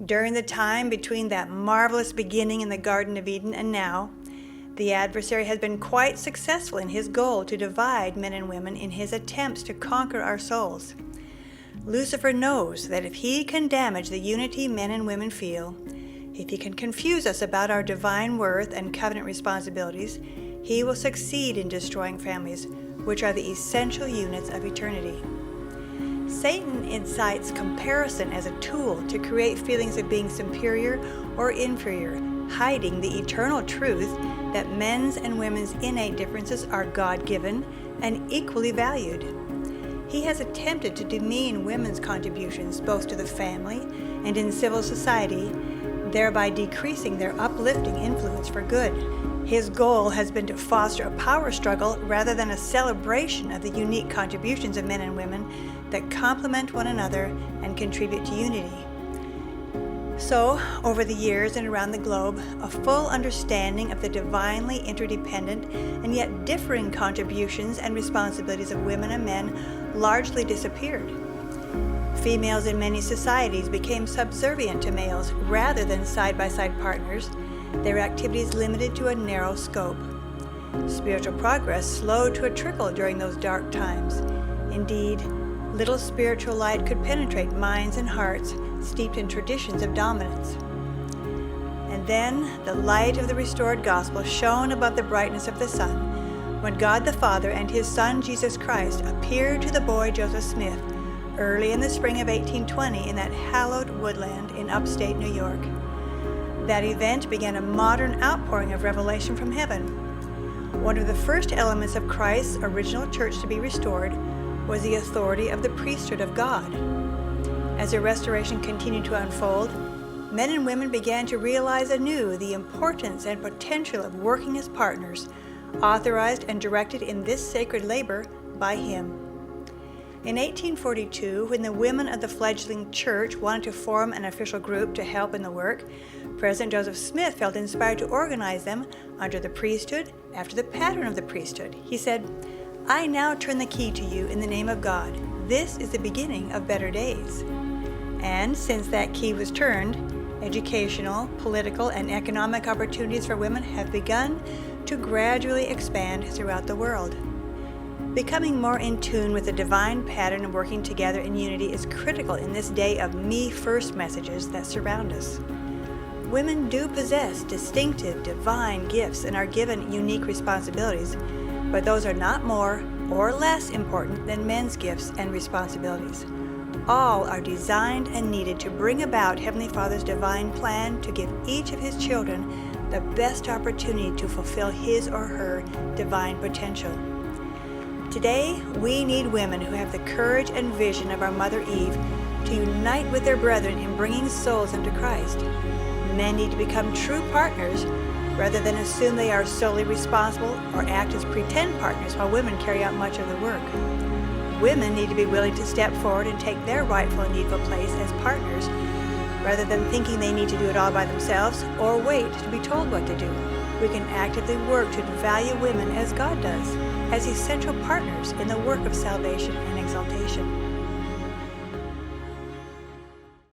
During the time between that marvelous beginning in the Garden of Eden and now, the adversary has been quite successful in his goal to divide men and women in his attempts to conquer our souls. Lucifer knows that if he can damage the unity men and women feel, if he can confuse us about our divine worth and covenant responsibilities, he will succeed in destroying families, which are the essential units of eternity. Satan incites comparison as a tool to create feelings of being superior or inferior, hiding the eternal truth that men's and women's innate differences are God-given and equally valued. He has attempted to demean women's contributions both to the family and in civil society, thereby decreasing their uplifting influence for good. His goal has been to foster a power struggle rather than a celebration of the unique contributions of men and women that complement one another and contribute to unity. So, over the years and around the globe, a full understanding of the divinely interdependent and yet differing contributions and responsibilities of women and men largely disappeared. Females in many societies became subservient to males rather than side-by-side partners, their activities limited to a narrow scope. Spiritual progress slowed to a trickle during those dark times. Indeed, little spiritual light could penetrate minds and hearts steeped in traditions of dominance. And then the light of the restored gospel shone above the brightness of the sun when God the Father and his Son Jesus Christ appeared to the boy Joseph Smith early in the spring of 1820 in that hallowed woodland in upstate New York. That event began a modern outpouring of revelation from heaven. One of the first elements of Christ's original church to be restored was the authority of the priesthood of God. As the restoration continued to unfold, men and women began to realize anew the importance and potential of working as partners, authorized and directed in this sacred labor by Him. In 1842, when the women of the fledgling church wanted to form an official group to help in the work, President Joseph Smith felt inspired to organize them under the priesthood after the pattern of the priesthood. He said, "I now turn the key to you in the name of God. This is the beginning of better days." And since that key was turned, educational, political, and economic opportunities for women have begun to gradually expand throughout the world. Becoming more in tune with the divine pattern and working together in unity is critical in this day of me-first messages that surround us. Women do possess distinctive divine gifts and are given unique responsibilities, but those are not more or less important than men's gifts and responsibilities. All are designed and needed to bring about Heavenly Father's divine plan to give each of His children the best opportunity to fulfill his or her divine potential. Today, we need women who have the courage and vision of our Mother Eve to unite with their brethren in bringing souls into Christ. Men need to become true partners rather than assume they are solely responsible or act as pretend partners while women carry out much of the work. Women need to be willing to step forward and take their rightful and needful place as partners rather than thinking they need to do it all by themselves or wait to be told what to do. We can actively work to value women as God does, as essential partners in the work of salvation and exaltation.